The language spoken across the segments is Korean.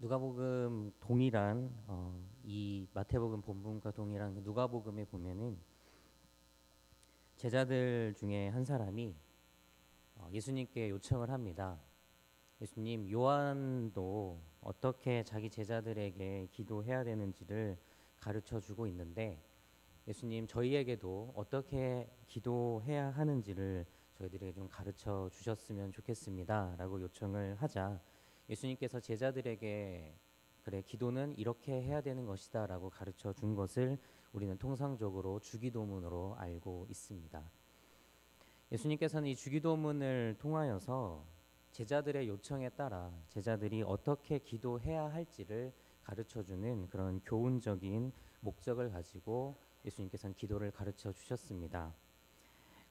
누가복음 동일한 이 마태복음 본문과 동일한 그 누가복음에 보면은 제자들 중에 한 사람이 예수님께 요청을 합니다. 예수님, 요한도 어떻게 자기 제자들에게 기도해야 되는지를 가르쳐 주고 있는데 예수님, 저희에게도 어떻게 기도해야 하는지를 저희들에게 좀 가르쳐 주셨으면 좋겠습니다. 라고 요청을 하자 예수님께서 제자들에게 그래, 기도는 이렇게 해야 되는 것이다 라고 가르쳐 준 것을 우리는 통상적으로 주기도문으로 알고 있습니다. 예수님께서는 이 주기도문을 통하여서 제자들의 요청에 따라 제자들이 어떻게 기도해야 할지를 가르쳐 주는 그런 교훈적인 목적을 가지고 예수님께서는 기도를 가르쳐 주셨습니다.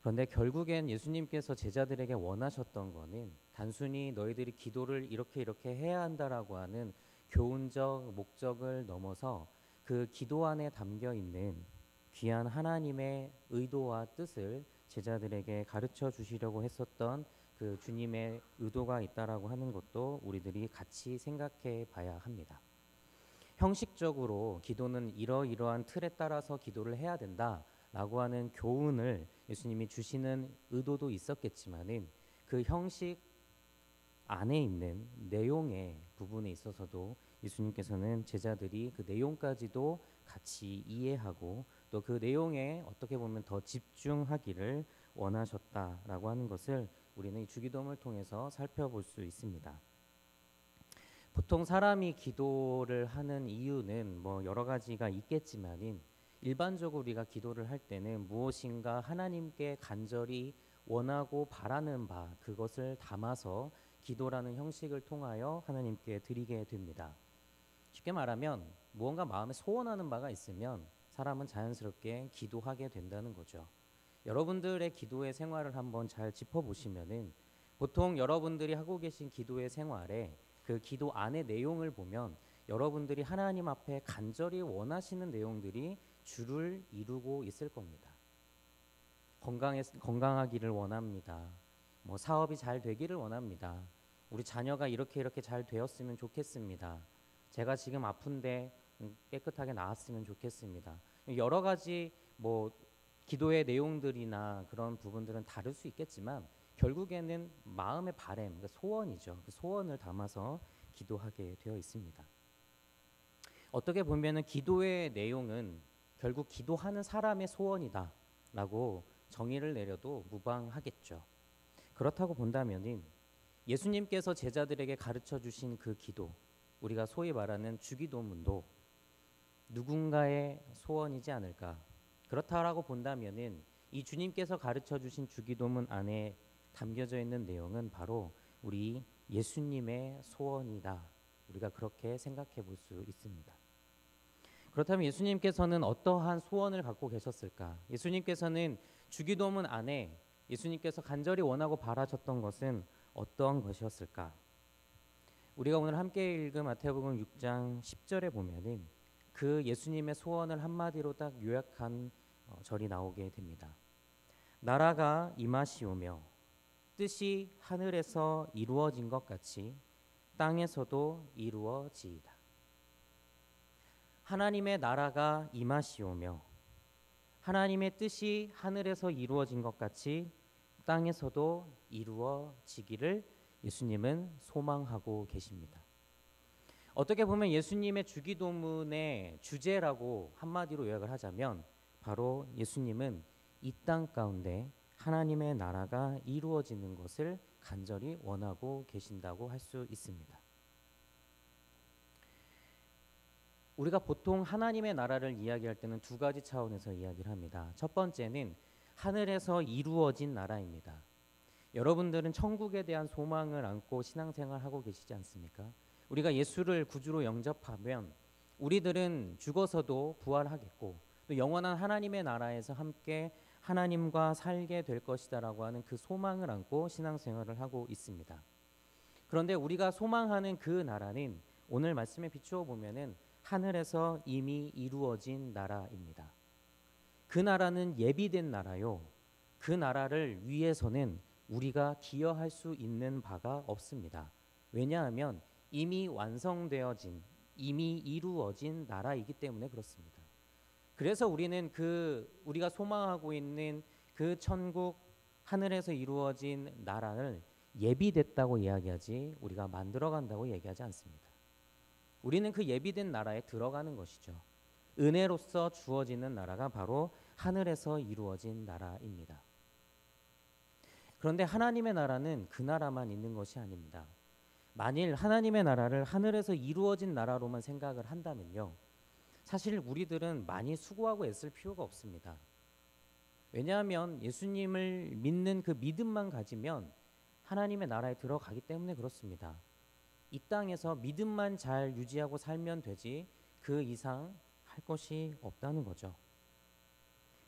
그런데 결국엔 예수님께서 제자들에게 원하셨던 거는 단순히 너희들이 기도를 이렇게 해야 한다라고 하는 교훈적 목적을 넘어서 그 기도 안에 담겨 있는 귀한 하나님의 의도와 뜻을 제자들에게 가르쳐 주시려고 했었던 그 주님의 의도가 있다라고 하는 것도 우리들이 같이 생각해 봐야 합니다. 형식적으로 기도는 이러이러한 틀에 따라서 기도를 해야 된다라고 하는 교훈을 예수님이 주시는 의도도 있었겠지만은 그 형식 안에 있는 내용의 부분에 있어서도 예수님께서는 제자들이 그 내용까지도 같이 이해하고 또 그 내용에 어떻게 보면 더 집중하기를 원하셨다라고 하는 것을 우리는 이 주기도문을 통해서 살펴볼 수 있습니다. 보통 사람이 기도를 하는 이유는 뭐 여러 가지가 있겠지만은 일반적으로 우리가 기도를 할 때는 무엇인가 하나님께 간절히 원하고 바라는 바 그것을 담아서 기도라는 형식을 통하여 하나님께 드리게 됩니다. 쉽게 말하면 무언가 마음에 소원하는 바가 있으면 사람은 자연스럽게 기도하게 된다는 거죠. 여러분들의 기도의 생활을 한번 잘 짚어보시면은 보통 여러분들이 하고 계신 기도의 생활에 그 기도 안의 내용을 보면 여러분들이 하나님 앞에 간절히 원하시는 내용들이 주를 이루고 있을 겁니다. 건강하기를 원합니다. 뭐 사업이 잘 되기를 원합니다. 우리 자녀가 이렇게 잘 되었으면 좋겠습니다. 제가 지금 아픈데 깨끗하게 나았으면 좋겠습니다. 여러 가지 뭐 기도의 내용들이나 그런 부분들은 다를 수 있겠지만 결국에는 마음의 바램, 그러니까 소원이죠. 그 소원을 담아서 기도하게 되어 있습니다. 어떻게 보면은 기도의 내용은 결국 기도하는 사람의 소원이다라고 정의를 내려도 무방하겠죠. 그렇다고 본다면은 예수님께서 제자들에게 가르쳐 주신 그 기도, 우리가 소위 말하는 주기도문도 누군가의 소원이지 않을까? 그렇다라고 본다면은 이 주님께서 가르쳐 주신 주기도문 안에 담겨져 있는 내용은 바로 우리 예수님의 소원이다. 우리가 그렇게 생각해 볼 수 있습니다. 그렇다면 예수님께서는 어떠한 소원을 갖고 계셨을까? 예수님께서는 주기도문 안에 예수님께서 간절히 원하고 바라셨던 것은 어떠한 것이었을까? 우리가 오늘 함께 읽은 마태복음 6장 10절에 보면은 그 예수님의 소원을 한마디로 딱 요약한 절이 나오게 됩니다. 나라가 임하시오며 뜻이 하늘에서 이루어진 것 같이 땅에서도 이루어지이다. 하나님의 나라가 임하시오며 하나님의 뜻이 하늘에서 이루어진 것 같이 땅에서도 이루어지기를 예수님은 소망하고 계십니다. 어떻게 보면 예수님의 주기도문의 주제라고 한마디로 요약을 하자면 바로 예수님은 이 땅 가운데 하나님의 나라가 이루어지는 것을 간절히 원하고 계신다고 할 수 있습니다. 우리가 보통 하나님의 나라를 이야기할 때는 두 가지 차원에서 이야기를 합니다. 첫 번째는 하늘에서 이루어진 나라입니다. 여러분들은 천국에 대한 소망을 안고 신앙생활하고 계시지 않습니까? 우리가 예수를 구주로 영접하면 우리들은 죽어서도 부활하겠고 또 영원한 하나님의 나라에서 함께 하나님과 살게 될 것이다라고 하는 그 소망을 안고 신앙생활을 하고 있습니다. 그런데 우리가 소망하는 그 나라는 오늘 말씀에 비추어 보면은 하늘에서 이미 이루어진 나라입니다. 그 나라는 예비된 나라요. 그 나라를 위해서는 우리가 기여할 수 있는 바가 없습니다. 왜냐하면 이미 완성되어진, 이미 이루어진 나라이기 때문에 그렇습니다. 그래서 우리는 우리가 소망하고 있는 그 천국, 하늘에서 이루어진 나라를 예비됐다고 이야기하지 우리가 만들어간다고 얘기하지 않습니다. 우리는 그 예비된 나라에 들어가는 것이죠. 은혜로서 주어지는 나라가 바로 하늘에서 이루어진 나라입니다. 그런데 하나님의 나라는 그 나라만 있는 것이 아닙니다. 만일 하나님의 나라를 하늘에서 이루어진 나라로만 생각을 한다면요, 사실 우리들은 많이 수고하고 애쓸 필요가 없습니다. 왜냐하면 예수님을 믿는 그 믿음만 가지면 하나님의 나라에 들어가기 때문에 그렇습니다. 이 땅에서 믿음만 잘 유지하고 살면 되지 그 이상 할 것이 없다는 거죠.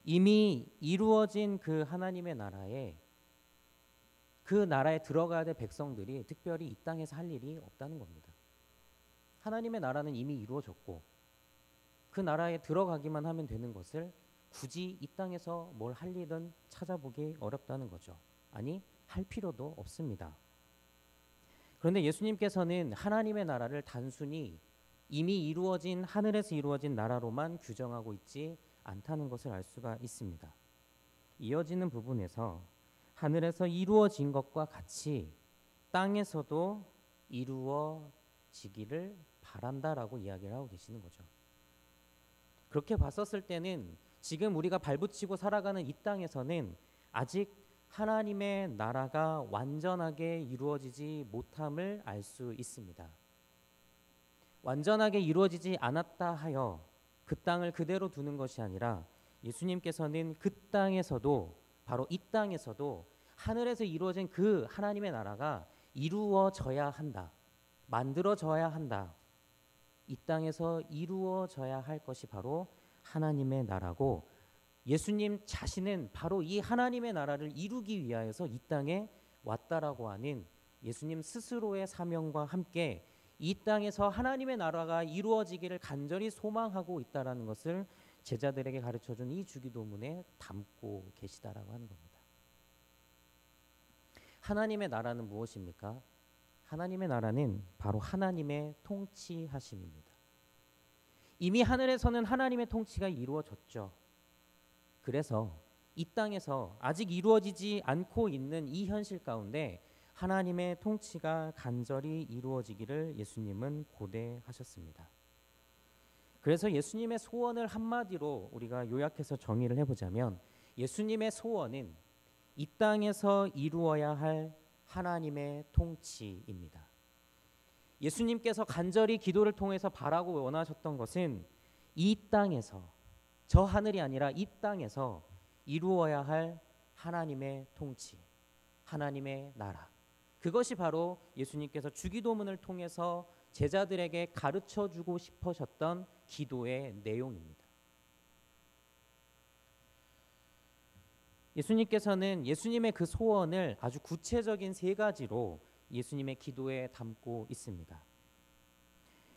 이미 이루어진 그 하나님의 나라에, 그 나라에 들어가야 될 백성들이 특별히 이 땅에서 할 일이 없다는 겁니다. 하나님의 나라는 이미 이루어졌고 그 나라에 들어가기만 하면 되는 것을 굳이 이 땅에서 뭘 할 일은 찾아보기 어렵다는 거죠. 아니, 할 필요도 없습니다. 그런데 예수님께서는 하나님의 나라를 단순히 이미 이루어진, 하늘에서 이루어진 나라로만 규정하고 있지 않다는 것을 알 수가 있습니다. 이어지는 부분에서 하늘에서 이루어진 것과 같이 땅에서도 이루어지기를 바란다라고 이야기를 하고 계시는 거죠. 그렇게 봤었을 때는 지금 우리가 발붙이고 살아가는 이 땅에서는 아직 하나님의 나라가 완전하게 이루어지지 못함을 알 수 있습니다. 완전하게 이루어지지 않았다 하여 그 땅을 그대로 두는 것이 아니라 예수님께서는 그 땅에서도, 바로 이 땅에서도 하늘에서 이루어진 그 하나님의 나라가 이루어져야 한다, 만들어져야 한다. 이 땅에서 이루어져야 할 것이 바로 하나님의 나라고, 예수님 자신은 바로 이 하나님의 나라를 이루기 위하여서 이 땅에 왔다라고 하는 예수님 스스로의 사명과 함께 이 땅에서 하나님의 나라가 이루어지기를 간절히 소망하고 있다라는 것을 제자들에게 가르쳐준 이 주기도문에 담고 계시다라고 하는 겁니다. 하나님의 나라는 무엇입니까? 하나님의 나라는 바로 하나님의 통치하심입니다. 이미 하늘에서는 하나님의 통치가 이루어졌죠. 그래서 이 땅에서 아직 이루어지지 않고 있는 이 현실 가운데 하나님의 통치가 간절히 이루어지기를 예수님은 고대하셨습니다. 그래서 예수님의 소원을 한마디로 우리가 요약해서 정의를 해보자면, 예수님의 소원은 이 땅에서 이루어야 할 하나님의 통치입니다. 예수님께서 간절히 기도를 통해서 바라고 원하셨던 것은 이 땅에서, 저 하늘이 아니라 이 땅에서 이루어야 할 하나님의 통치, 하나님의 나라, 그것이 바로 예수님께서 주기도문을 통해서 제자들에게 가르쳐주고 싶으셨던 기도의 내용입니다. 예수님께서는 예수님의 그 소원을 아주 구체적인 3가지로 예수님의 기도에 담고 있습니다.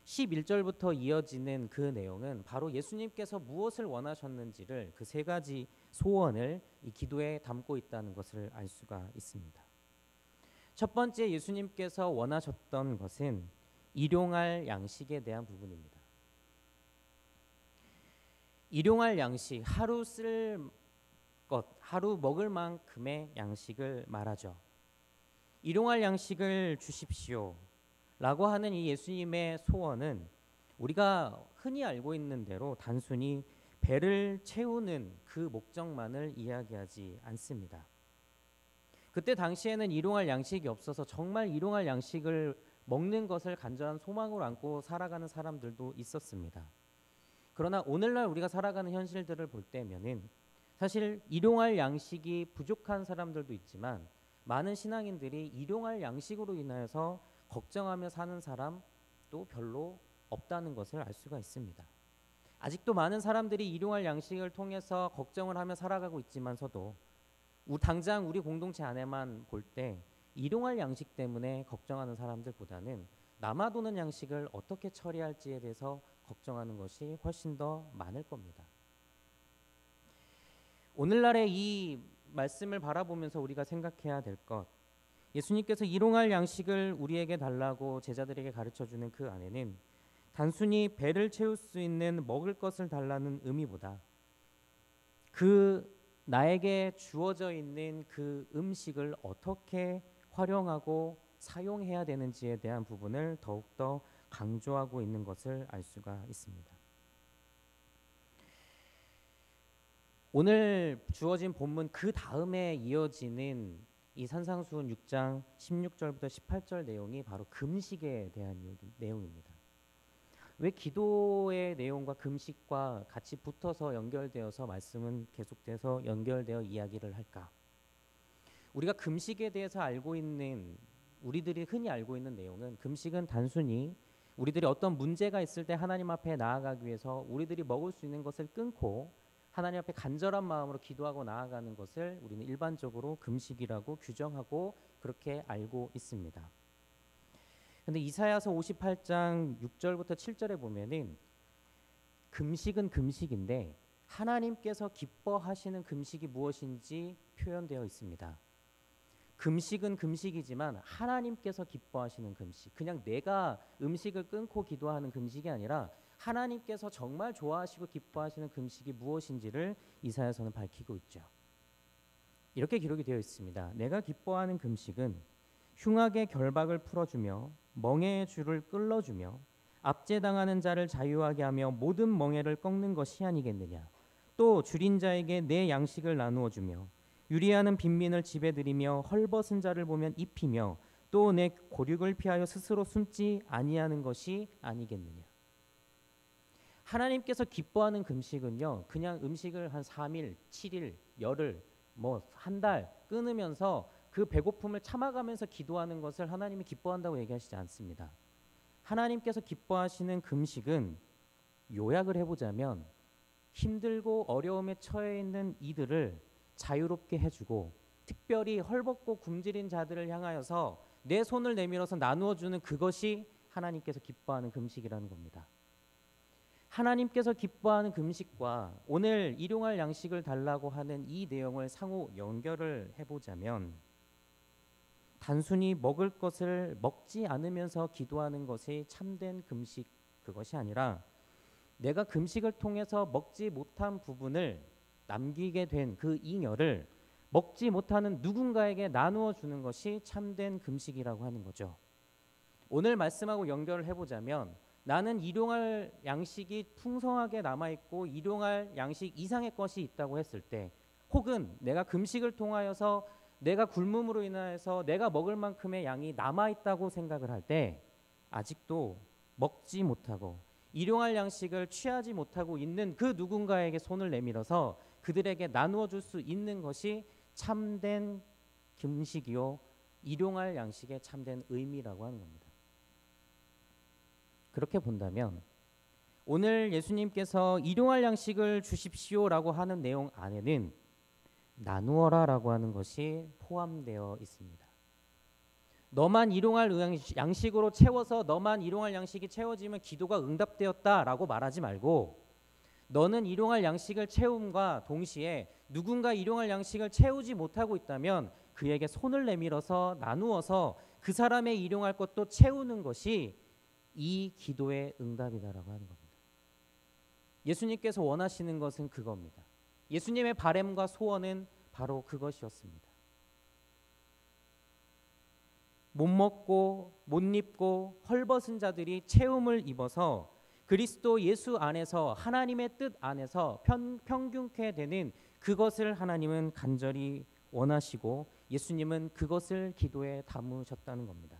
11절부터 이어지는 그 내용은 바로 예수님께서 무엇을 원하셨는지를, 그 3가지 소원을 이 기도에 담고 있다는 것을 알 수가 있습니다. 첫 번째, 예수님께서 원하셨던 것은 일용할 양식에 대한 부분입니다. 일용할 양식, 하루 쓸 것, 하루 먹을 만큼의 양식을 말하죠. 일용할 양식을 주십시오 라고 하는 이 예수님의 소원은 우리가 흔히 알고 있는 대로 단순히 배를 채우는 그 목적만을 이야기하지 않습니다. 그때 당시에는 일용할 양식이 없어서 정말 일용할 양식을 먹는 것을 간절한 소망으로 안고 살아가는 사람들도 있었습니다. 그러나 오늘날 우리가 살아가는 현실들을 볼 때면은 사실 일용할 양식이 부족한 사람들도 있지만 많은 신앙인들이 일용할 양식으로 인하여서 걱정하며 사는 사람도 별로 없다는 것을 알 수가 있습니다. 아직도 많은 사람들이 일용할 양식을 통해서 걱정을 하며 살아가고 있지만서도 당장 우리 공동체 안에만 볼 때 일용할 양식 때문에 걱정하는 사람들보다는 남아도는 양식을 어떻게 처리할지에 대해서 걱정하는 것이 훨씬 더 많을 겁니다. 오늘날의 이 말씀을 바라보면서 우리가 생각해야 될 것, 예수님께서 일용할 양식을 우리에게 달라고 제자들에게 가르쳐주는 그 안에는 단순히 배를 채울 수 있는 먹을 것을 달라는 의미보다 그 나에게 주어져 있는 그 음식을 어떻게 활용하고 사용해야 되는지에 대한 부분을 더욱더 강조하고 있는 것을 알 수가 있습니다. 오늘 주어진 본문 그 다음에 이어지는 이 산상수훈 6장 16절부터 18절 내용이 바로 금식에 대한 내용입니다. 왜 기도의 내용과 금식과 같이 붙어서 연결되어서 말씀은 계속돼서 연결되어 이야기를 할까? 우리가 금식에 대해서 알고 있는, 우리들이 흔히 알고 있는 내용은, 금식은 단순히 우리들이 어떤 문제가 있을 때 하나님 앞에 나아가기 위해서 우리들이 먹을 수 있는 것을 끊고 하나님 앞에 간절한 마음으로 기도하고 나아가는 것을 우리는 일반적으로 금식이라고 규정하고 그렇게 알고 있습니다. 근데 이사야서 58장 6절부터 7절에 보면은 금식은 금식인데 하나님께서 기뻐하시는 금식이 무엇인지 표현되어 있습니다. 금식은 금식이지만 하나님께서 기뻐하시는 금식, 그냥 내가 음식을 끊고 기도하는 금식이 아니라 하나님께서 정말 좋아하시고 기뻐하시는 금식이 무엇인지를 이사야서는 밝히고 있죠. 이렇게 기록이 되어 있습니다. 내가 기뻐하는 금식은 흉악의 결박을 풀어주며 멍에의 줄을 끌어주며 압제당하는 자를 자유하게 하며 모든 멍에를 꺾는 것이 아니겠느냐. 또 줄인 자에게 내 양식을 나누어 주며 유리하는 빈민을 집에 들이며 헐벗은 자를 보면 입히며 또 내 고륙을 피하여 스스로 숨지 아니하는 것이 아니겠느냐. 하나님께서 기뻐하는 금식은요, 그냥 음식을 한 3일, 7일, 열흘, 한 달 끊으면서 그 배고픔을 참아가면서 기도하는 것을 하나님이 기뻐한다고 얘기하시지 않습니다. 하나님께서 기뻐하시는 금식은, 요약을 해보자면, 힘들고 어려움에 처해 있는 이들을 자유롭게 해주고 특별히 헐벗고 굶주린 자들을 향하여서 내 손을 내밀어서 나누어주는 그것이 하나님께서 기뻐하는 금식이라는 겁니다. 하나님께서 기뻐하는 금식과 오늘 일용할 양식을 달라고 하는 이 내용을 상호 연결을 해보자면, 단순히 먹을 것을 먹지 않으면서 기도하는 것이 참된 금식, 그것이 아니라 내가 금식을 통해서 먹지 못한 부분을 남기게 된 그 잉여를 먹지 못하는 누군가에게 나누어 주는 것이 참된 금식이라고 하는 거죠. 오늘 말씀하고 연결을 해보자면, 나는 일용할 양식이 풍성하게 남아있고 일용할 양식 이상의 것이 있다고 했을 때, 혹은 내가 금식을 통하여서 내가 굶음으로 인하여서 내가 먹을 만큼의 양이 남아있다고 생각을 할 때 아직도 먹지 못하고 일용할 양식을 취하지 못하고 있는 그 누군가에게 손을 내밀어서 그들에게 나누어 줄 수 있는 것이 참된 금식이요, 일용할 양식의 참된 의미라고 하는 겁니다. 그렇게 본다면 오늘 예수님께서 일용할 양식을 주십시오라고 하는 내용 안에는 나누어라라고 하는 것이 포함되어 있습니다. 너만 일용할 양식으로 채워서 너만 일용할 양식이 채워지면 기도가 응답되었다라고 말하지 말고, 너는 일용할 양식을 채움과 동시에 누군가 일용할 양식을 채우지 못하고 있다면 그에게 손을 내밀어서 나누어서 그 사람의 일용할 것도 채우는 것이 이 기도의 응답이다라고 하는 겁니다. 예수님께서 원하시는 것은 그겁니다. 예수님의 바램과 소원은 바로 그것이었습니다. 못 먹고 못 입고 헐벗은 자들이 채움을 입어서 그리스도 예수 안에서 하나님의 뜻 안에서 평균케 되는 그것을 하나님은 간절히 원하시고 예수님은 그것을 기도에 담으셨다는 겁니다.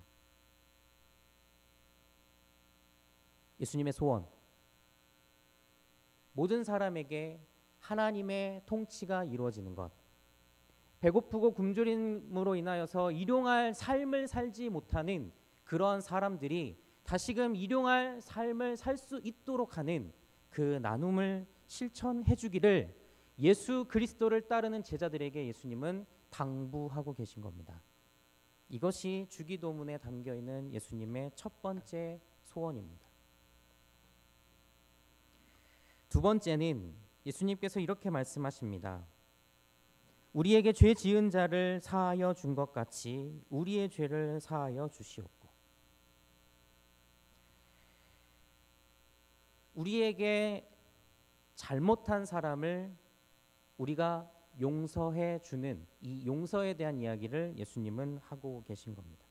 예수님의 소원, 모든 사람에게 하나님의 통치가 이루어지는 것, 배고프고 굶주림으로 인하여서 일용할 삶을 살지 못하는 그러한 사람들이 다시금 일용할 삶을 살 수 있도록 하는 그 나눔을 실천해 주기를 예수 그리스도를 따르는 제자들에게 예수님은 당부하고 계신 겁니다. 이것이 주기도문에 담겨 있는 예수님의 첫 번째 소원입니다. 두 번째는 예수님께서 이렇게 말씀하십니다. 우리에게 죄 지은 자를 사하여 준 것 같이 우리의 죄를 사하여 주시옵고. 우리에게 잘못한 사람을 우리가 용서해 주는 이 용서에 대한 이야기를 예수님은 하고 계신 겁니다.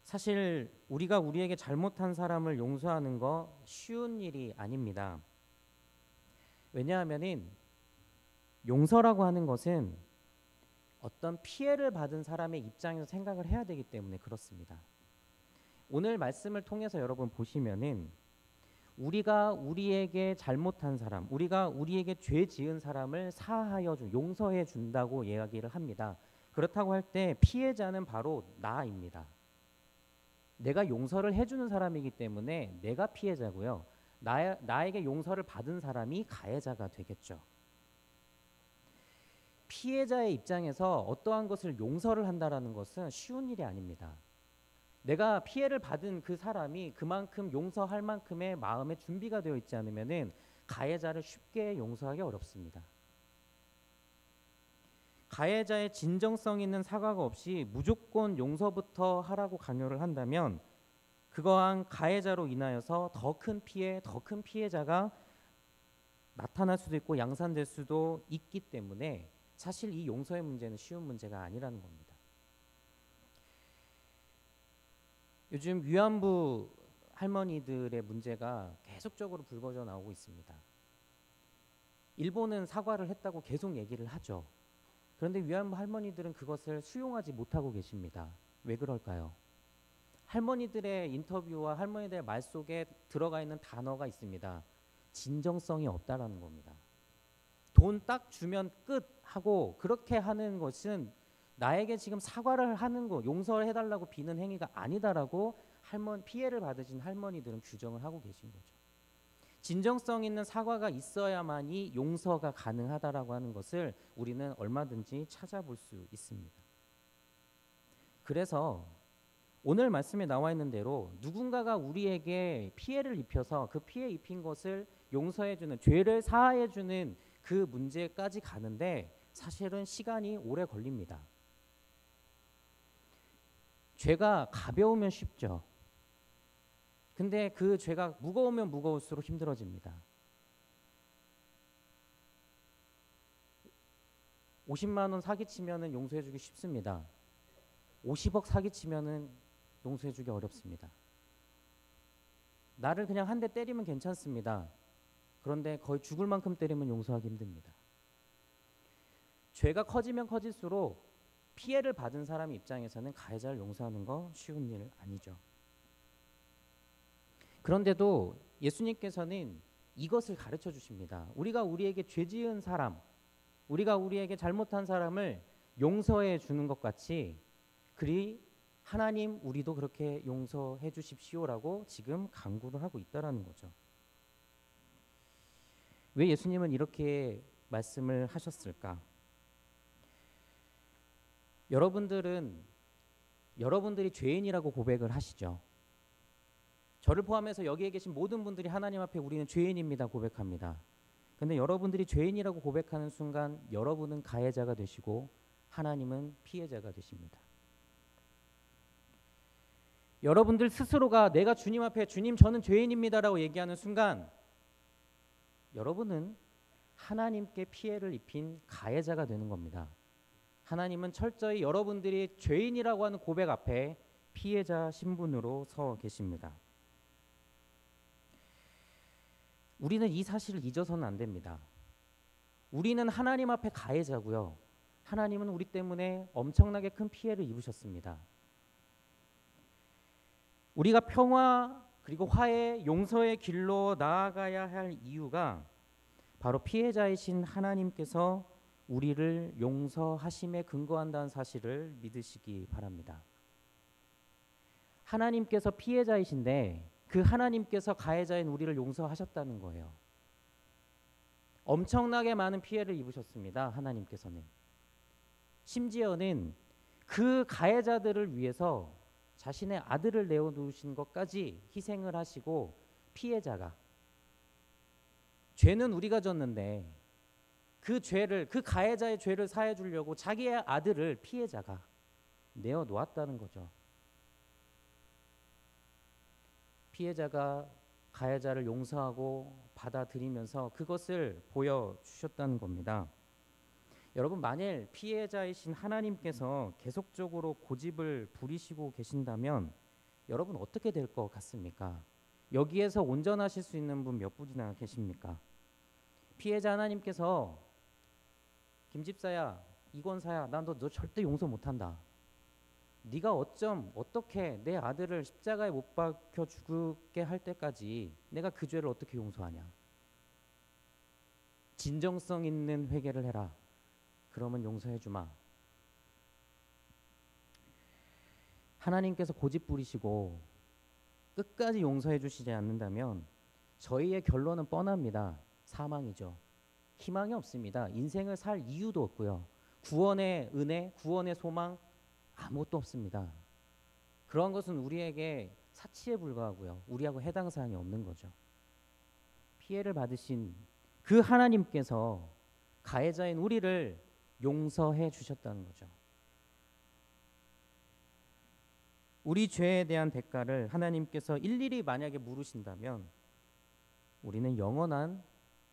사실 우리가 우리에게 잘못한 사람을 용서하는 거 쉬운 일이 아닙니다. 왜냐하면은 용서라고 하는 것은 어떤 피해를 받은 사람의 입장에서 생각을 해야 되기 때문에 그렇습니다. 오늘 말씀을 통해서 여러분 보시면은 우리가 우리에게 잘못한 사람, 우리가 우리에게 죄 지은 사람을 사하여 용서해 준다고 이야기를 합니다. 그렇다고 할 때 피해자는 바로 나입니다. 내가 용서를 해주는 사람이기 때문에 내가 피해자고요. 나에게 용서를 받은 사람이 가해자가 되겠죠. 피해자의 입장에서 어떠한 것을 용서를 한다라는 것은 쉬운 일이 아닙니다. 내가 피해를 받은 그 사람이 그만큼 용서할 만큼의 마음의 준비가 되어 있지 않으면은 가해자를 쉽게 용서하기 어렵습니다. 가해자의 진정성 있는 사과가 없이 무조건 용서부터 하라고 강요를 한다면 그러한 가해자로 인하여서 더 큰 피해, 더 큰 피해자가 나타날 수도 있고 양산될 수도 있기 때문에 사실 이 용서의 문제는 쉬운 문제가 아니라는 겁니다. 요즘 위안부 할머니들의 문제가 계속적으로 불거져 나오고 있습니다. 일본은 사과를 했다고 계속 얘기를 하죠. 그런데 위안부 할머니들은 그것을 수용하지 못하고 계십니다. 왜 그럴까요? 할머니들의 인터뷰와 할머니들의 말 속에 들어가 있는 단어가 있습니다. 진정성이 없다라는 겁니다. 돈 딱 주면 끝 하고 그렇게 하는 것은 나에게 지금 사과를 하는 거, 용서를 해달라고 비는 행위가 아니다라고 피해를 받으신 할머니들은 규정을 하고 계신 거죠. 진정성 있는 사과가 있어야만이 용서가 가능하다라고 하는 것을 우리는 얼마든지 찾아볼 수 있습니다. 그래서 오늘 말씀에 나와 있는 대로 누군가가 우리에게 피해를 입혀서 그 피해 입힌 것을 용서해주는, 죄를 사하해주는 그 문제까지 가는데 사실은 시간이 오래 걸립니다. 죄가 가벼우면 쉽죠. 근데 그 죄가 무거우면 무거울수록 힘들어집니다. 50만 원 사기치면은 용서해주기 쉽습니다. 50억 사기치면은 용서해주기 어렵습니다. 나를 그냥 한 대 때리면 괜찮습니다. 그런데 거의 죽을 만큼 때리면 용서하기 힘듭니다. 죄가 커지면 커질수록 피해를 받은 사람 입장에서는 가해자를 용서하는 거 쉬운 일 아니죠. 그런데도 예수님께서는 이것을 가르쳐 주십니다. 우리가 우리에게 죄 지은 사람, 우리가 우리에게 잘못한 사람을 용서해 주는 것 같이 그리 하나님 우리도 그렇게 용서해 주십시오라고 지금 강구를 하고 있다라는 거죠. 왜 예수님은 이렇게 말씀을 하셨을까? 여러분들이 죄인이라고 고백을 하시죠. 저를 포함해서 여기에 계신 모든 분들이 하나님 앞에 우리는 죄인입니다 고백합니다. 근데 여러분들이 죄인이라고 고백하는 순간 여러분은 가해자가 되시고 하나님은 피해자가 되십니다. 여러분들 스스로가 내가 주님 앞에 주님 저는 죄인입니다라고 얘기하는 순간 여러분은 하나님께 피해를 입힌 가해자가 되는 겁니다. 하나님은 철저히 여러분들이 죄인이라고 하는 고백 앞에 피해자 신분으로 서 계십니다. 우리는 이 사실을 잊어서는 안 됩니다. 우리는 하나님 앞에 가해자고요. 하나님은 우리 때문에 엄청나게 큰 피해를 입으셨습니다. 우리가 평화 그리고 화해, 용서의 길로 나아가야 할 이유가 바로 피해자이신 하나님께서 우리를 용서하심에 근거한다는 사실을 믿으시기 바랍니다. 하나님께서 피해자이신데 그 하나님께서 가해자인 우리를 용서하셨다는 거예요. 엄청나게 많은 피해를 입으셨습니다. 하나님께서는. 심지어는 그 가해자들을 위해서 자신의 아들을 내어놓으신 것까지 희생을 하시고 피해자가 죄는 우리가 졌는데 그 죄를, 그 가해자의 죄를 사해 주려고 자기의 아들을 피해자가 내어 놓았다는 거죠. 피해자가 가해자를 용서하고 받아들이면서 그것을 보여주셨다는 겁니다. 여러분, 만일 피해자이신 하나님께서 계속적으로 고집을 부리시고 계신다면 여러분 어떻게 될 것 같습니까? 여기에서 온전하실 수 있는 분 몇 분이나 계십니까? 피해자 하나님께서 김집사야, 이권사야, 난 너 절대 용서 못한다. 네가 어떻게 내 아들을 십자가에 못 박혀 죽게 할 때까지 내가 그 죄를 어떻게 용서하냐. 진정성 있는 회개를 해라. 그러면 용서해 주마. 하나님께서 고집 부리시고 끝까지 용서해 주시지 않는다면 저희의 결론은 뻔합니다. 사망이죠. 희망이 없습니다. 인생을 살 이유도 없고요. 구원의 은혜, 구원의 소망 아무것도 없습니다. 그런 것은 우리에게 사치에 불과하고요. 우리하고 해당 사항이 없는 거죠. 피해를 받으신 그 하나님께서 가해자인 우리를 용서해 주셨다는 거죠. 우리 죄에 대한 대가를 하나님께서 일일이 만약에 물으신다면 우리는 영원한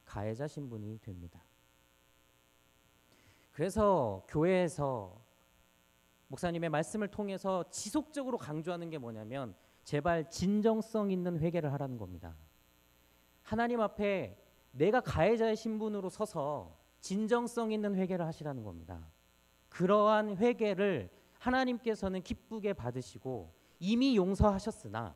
가해자 신분이 됩니다. 그래서 교회에서 목사님의 말씀을 통해서 지속적으로 강조하는 게 뭐냐면 제발 진정성 있는 회개를 하라는 겁니다. 하나님 앞에 내가 가해자의 신분으로 서서 진정성 있는 회개를 하시라는 겁니다. 그러한 회개를 하나님께서는 기쁘게 받으시고 이미 용서하셨으나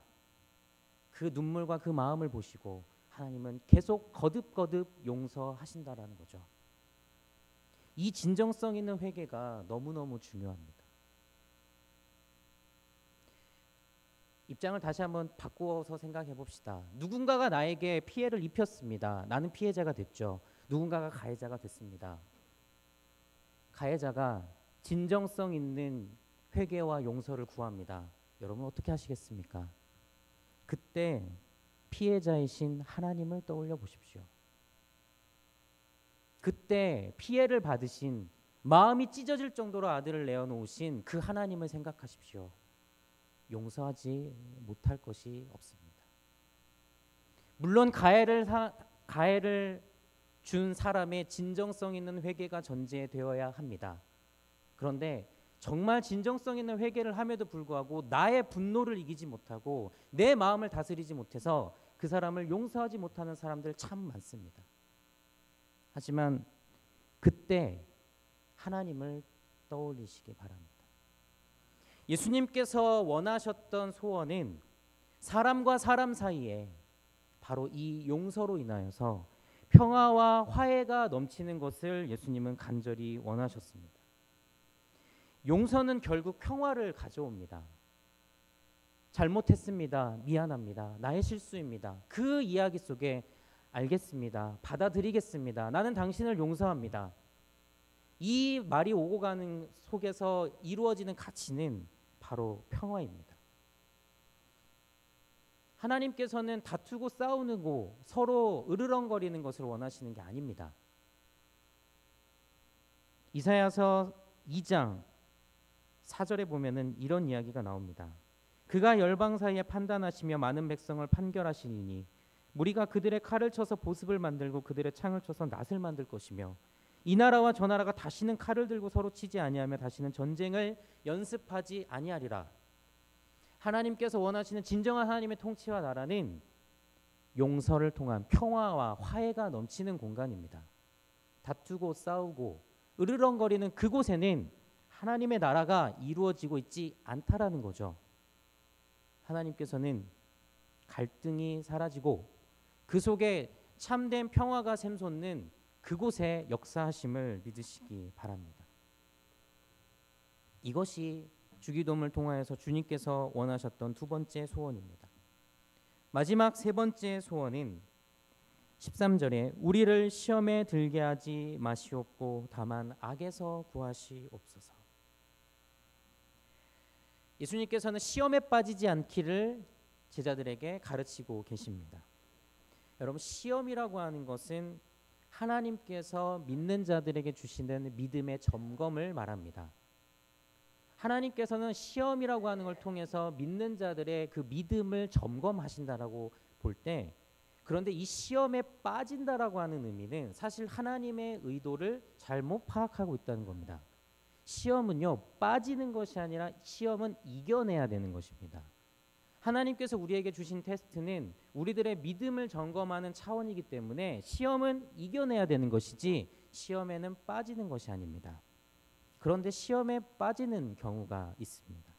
그 눈물과 그 마음을 보시고 하나님은 계속 거듭거듭 용서하신다라는 거죠. 이 진정성 있는 회개가 너무너무 중요합니다. 입장을 다시 한번 바꾸어서 생각해 봅시다. 누군가가 나에게 피해를 입혔습니다. 나는 피해자가 됐죠. 누군가가 가해자가 됐습니다. 가해자가 진정성 있는 회개와 용서를 구합니다. 여러분 어떻게 하시겠습니까? 그때 피해자이신 하나님을 떠올려 보십시오. 그때 피해를 받으신 마음이 찢어질 정도로 아들을 내어놓으신 그 하나님을 생각하십시오. 용서하지 못할 것이 없습니다. 물론 가해를 준 사람의 진정성 있는 회개가 전제되어야 합니다. 그런데 정말 진정성 있는 회개를 함에도 불구하고 나의 분노를 이기지 못하고 내 마음을 다스리지 못해서 그 사람을 용서하지 못하는 사람들 참 많습니다. 하지만 그때 하나님을 떠올리시기 바랍니다. 예수님께서 원하셨던 소원은 사람과 사람 사이에 바로 이 용서로 인하여서 평화와 화해가 넘치는 것을 예수님은 간절히 원하셨습니다. 용서는 결국 평화를 가져옵니다. 잘못했습니다. 미안합니다. 나의 실수입니다. 그 이야기 속에 알겠습니다. 받아들이겠습니다. 나는 당신을 용서합니다. 이 말이 오고 가는 속에서 이루어지는 가치는 바로 평화입니다. 하나님께서는 다투고 싸우는 거 서로 으르렁거리는 것을 원하시는 게 아닙니다. 이사야서 2장 4절에 보면은 이런 이야기가 나옵니다. 그가 열방 사이에 판단하시며 많은 백성을 판결하시니 무리가 그들의 칼을 쳐서 보습을 만들고 그들의 창을 쳐서 낫을 만들 것이며 이 나라와 저 나라가 다시는 칼을 들고 서로 치지 아니하며 다시는 전쟁을 연습하지 아니하리라. 하나님께서 원하시는 진정한 하나님의 통치와 나라는 용서를 통한 평화와 화해가 넘치는 공간입니다. 다투고 싸우고 으르렁거리는 그곳에는 하나님의 나라가 이루어지고 있지 않다라는 거죠. 하나님께서는 갈등이 사라지고 그 속에 참된 평화가 샘솟는 그곳에 역사하심을 믿으시기 바랍니다. 이것이 주기도문을 통하여서 주님께서 원하셨던 두 번째 소원입니다. 마지막 세 번째 소원은 13절에 우리를 시험에 들게 하지 마시옵고 다만 악에서 구하시옵소서. 예수님께서는 시험에 빠지지 않기를 제자들에게 가르치고 계십니다. 여러분, 시험이라고 하는 것은 하나님께서 믿는 자들에게 주시는 믿음의 점검을 말합니다. 하나님께서는 시험이라고 하는 걸 통해서 믿는 자들의 그 믿음을 점검하신다라고 볼 때, 그런데 이 시험에 빠진다라고 하는 의미는 사실 하나님의 의도를 잘못 파악하고 있다는 겁니다. 시험은요, 빠지는 것이 아니라 시험은 이겨내야 되는 것입니다. 하나님께서 우리에게 주신 테스트는 우리들의 믿음을 점검하는 차원이기 때문에 시험은 이겨내야 되는 것이지 시험에는 빠지는 것이 아닙니다. 그런데 시험에 빠지는 경우가 있습니다.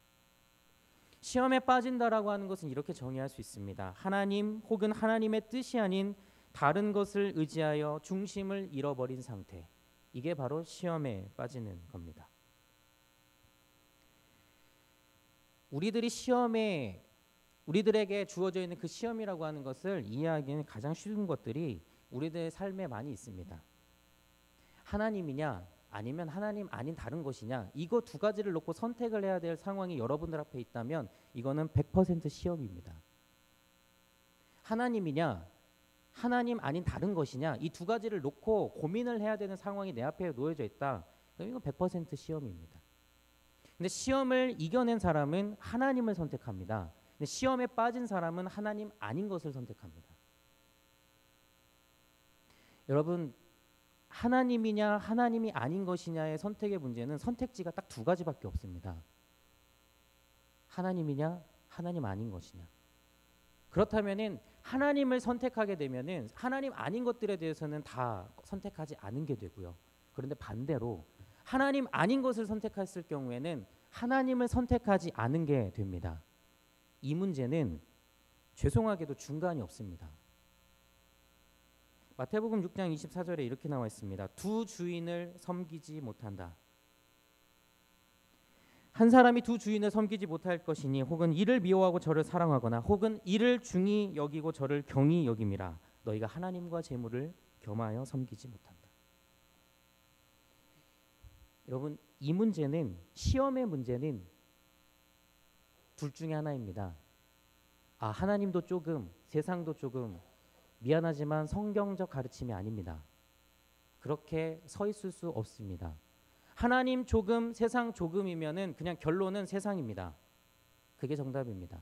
시험에 빠진다라고 하는 것은 이렇게 정의할 수 있습니다. 하나님 혹은 하나님의 뜻이 아닌 다른 것을 의지하여 중심을 잃어버린 상태. 이게 바로 시험에 빠지는 겁니다. 우리들에게 주어져 있는 그 시험이라고 하는 것을 이해하기는 가장 쉬운 것들이 우리들의 삶에 많이 있습니다. 하나님이냐 아니면 하나님 아닌 다른 것이냐, 이거 두 가지를 놓고 선택을 해야 될 상황이 여러분들 앞에 있다면 이거는 100% 시험입니다. 하나님이냐 하나님 아닌 다른 것이냐, 이 두 가지를 놓고 고민을 해야 되는 상황이 내 앞에 놓여져 있다. 그럼 이건 100% 시험입니다. 근데 시험을 이겨낸 사람은 하나님을 선택합니다. 근데 시험에 빠진 사람은 하나님 아닌 것을 선택합니다. 여러분, 하나님이냐 하나님이 아닌 것이냐의 선택의 문제는 선택지가 딱 두 가지밖에 없습니다. 하나님이냐 하나님 아닌 것이냐. 그렇다면은 하나님을 선택하게 되면은 하나님 아닌 것들에 대해서는 다 선택하지 않은 게 되고요. 그런데 반대로 하나님 아닌 것을 선택했을 경우에는 하나님을 선택하지 않은 게 됩니다. 이 문제는 죄송하게도 중간이 없습니다. 마태복음 6장 24절에 이렇게 나와 있습니다. 두 주인을 섬기지 못한다. 한 사람이 두 주인을 섬기지 못할 것이니 혹은 이를 미워하고 저를 사랑하거나 혹은 이를 중히 여기고 저를 경히 여김이라. 너희가 하나님과 재물을 겸하여 섬기지 못한다. 여러분, 이 문제는, 시험의 문제는 둘 중에 하나입니다. 하나님도 조금, 세상도 조금, 미안하지만 성경적 가르침이 아닙니다. 그렇게 서 있을 수 없습니다. 하나님 조금, 세상 조금이면은 그냥 결론은 세상입니다. 그게 정답입니다.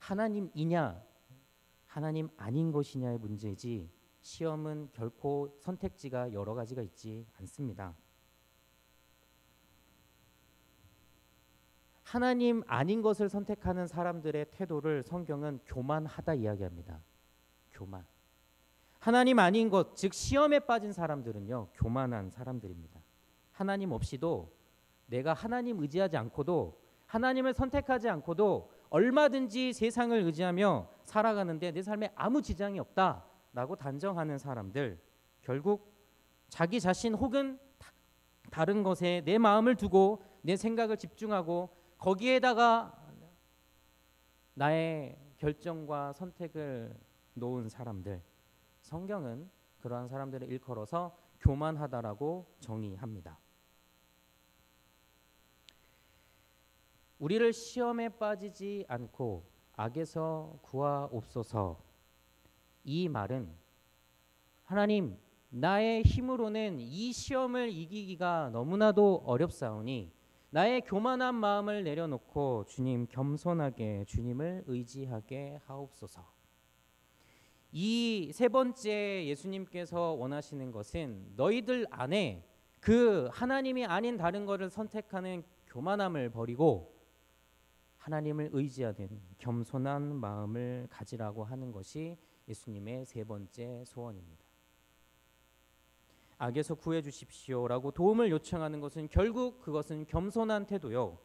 하나님이냐, 하나님 아닌 것이냐의 문제지, 시험은 결코 선택지가 여러 가지가 있지 않습니다. 하나님 아닌 것을 선택하는 사람들의 태도를 성경은 교만하다 이야기합니다. 교만. 하나님 아닌 것, 즉 시험에 빠진 사람들은요, 교만한 사람들입니다. 하나님 없이도, 내가 하나님 의지하지 않고도, 하나님을 선택하지 않고도 얼마든지 세상을 의지하며 살아가는데 내 삶에 아무 지장이 없다라고 단정하는 사람들, 결국 자기 자신 혹은 다른 것에 내 마음을 두고 내 생각을 집중하고 거기에다가 나의 결정과 선택을 놓은 사람들, 성경은 그러한 사람들을 일컬어서 교만하다라고 정의합니다. 우리를 시험에 빠지지 않고 악에서 구하옵소서. 이 말은 하나님, 나의 힘으로는 이 시험을 이기기가 너무나도 어렵사오니 나의 교만한 마음을 내려놓고 주님 겸손하게 주님을 의지하게 하옵소서. 이 세 번째 예수님께서 원하시는 것은 너희들 안에 그 하나님이 아닌 다른 것을 선택하는 교만함을 버리고 하나님을 의지하는 겸손한 마음을 가지라고 하는 것이 예수님의 세 번째 소원입니다. 악에서 구해 주십시오라고 도움을 요청하는 것은 결국 그것은 겸손한 태도요.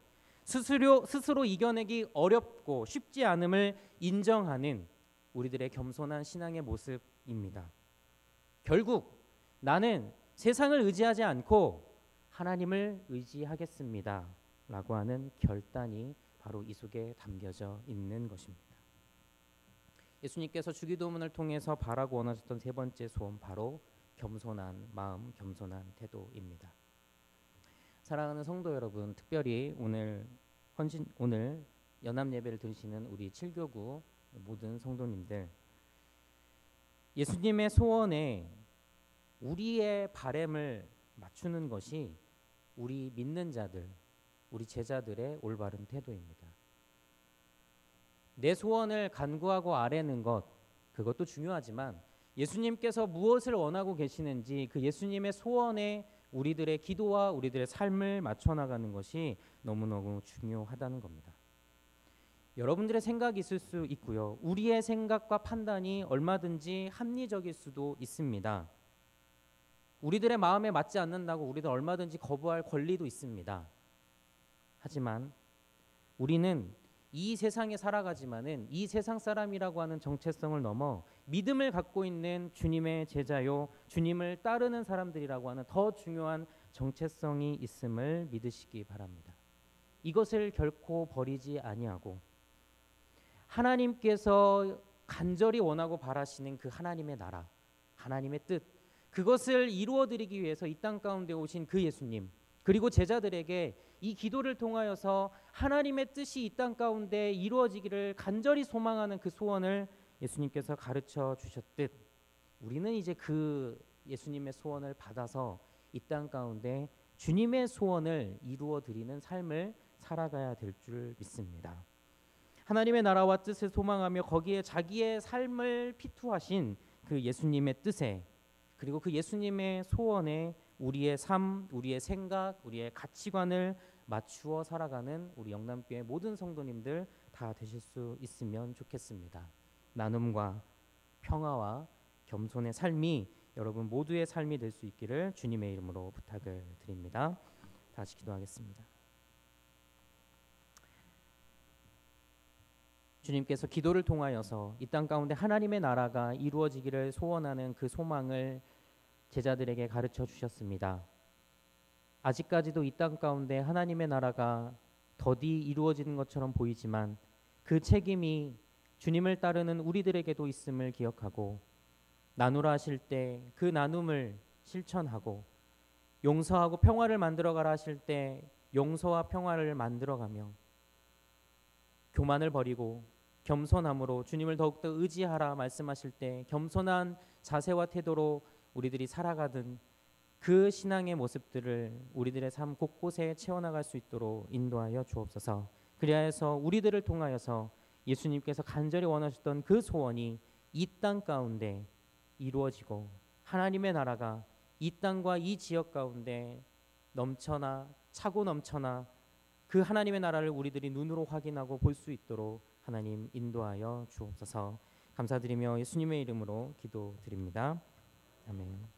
스스로 이겨내기 어렵고 쉽지 않음을 인정하는 우리들의 겸손한 신앙의 모습입니다. 결국 나는 세상을 의지하지 않고 하나님을 의지하겠습니다 라고 하는 결단이 바로 이 속에 담겨져 있는 것입니다. 예수님께서 주기도문을 통해서 바라고 원하셨던 세 번째 소원, 바로 겸손한 마음, 겸손한 태도입니다. 사랑하는 성도 여러분, 특별히 오늘 연합 예배를 드리시는 우리 7교구 모든 성도님들, 예수님의 소원에 우리의 바램을 맞추는 것이 우리 믿는 자들, 우리 제자들의 올바른 태도입니다. 내 소원을 간구하고 아뢰는 것, 그것도 중요하지만 예수님께서 무엇을 원하고 계시는지 그 예수님의 소원에 우리들의 기도와 우리들의 삶을 맞춰 나가는 것이 너무너무 중요하다는 겁니다. 여러분들의 생각이 있을 수 있고요. 우리의 생각과 판단이 얼마든지 합리적일 수도 있습니다. 우리들의 마음에 맞지 않는다고 우리들 얼마든지 거부할 권리도 있습니다. 하지만 우리는 이 세상에 살아가지만은 이 세상 사람이라고 하는 정체성을 넘어 믿음을 갖고 있는 주님의 제자요, 주님을 따르는 사람들이라고 하는 더 중요한 정체성이 있음을 믿으시기 바랍니다. 이것을 결코 버리지 아니하고 하나님께서 간절히 원하고 바라시는 그 하나님의 나라, 하나님의 뜻, 그것을 이루어드리기 위해서 이 땅 가운데 오신 그 예수님, 그리고 제자들에게 이 기도를 통하여서 하나님의 뜻이 이 땅 가운데 이루어지기를 간절히 소망하는 그 소원을 예수님께서 가르쳐 주셨듯 우리는 이제 그 예수님의 소원을 받아서 이 땅 가운데 주님의 소원을 이루어 드리는 삶을 살아가야 될 줄 믿습니다. 하나님의 나라와 뜻을 소망하며 거기에 자기의 삶을 피투하신 그 예수님의 뜻에, 그리고 그 예수님의 소원에 우리의 삶, 우리의 생각, 우리의 가치관을 맞추어 살아가는 우리 영남교회 모든 성도님들 다 되실 수 있으면 좋겠습니다. 나눔과 평화와 겸손의 삶이 여러분 모두의 삶이 될 수 있기를 주님의 이름으로 부탁을 드립니다. 다시 기도하겠습니다. 주님께서 기도를 통하여서 이 땅 가운데 하나님의 나라가 이루어지기를 소원하는 그 소망을 제자들에게 가르쳐 주셨습니다. 아직까지도 이 땅 가운데 하나님의 나라가 더디 이루어지는 것처럼 보이지만 그 책임이 주님을 따르는 우리들에게도 있음을 기억하고 나누라 하실 때 그 나눔을 실천하고 용서하고 평화를 만들어가라 하실 때 용서와 평화를 만들어가며 교만을 버리고 겸손함으로 주님을 더욱더 의지하라 말씀하실 때 겸손한 자세와 태도로 우리들이 살아가던 그 신앙의 모습들을 우리들의 삶 곳곳에 채워나갈 수 있도록 인도하여 주옵소서. 그리하여서 우리들을 통하여서 예수님께서 간절히 원하셨던 그 소원이 이 땅 가운데 이루어지고 하나님의 나라가 이 땅과 이 지역 가운데 넘쳐나 차고 넘쳐나 그 하나님의 나라를 우리들이 눈으로 확인하고 볼 수 있도록 하나님 인도하여 주옵소서. 감사드리며 예수님의 이름으로 기도드립니다. 아멘.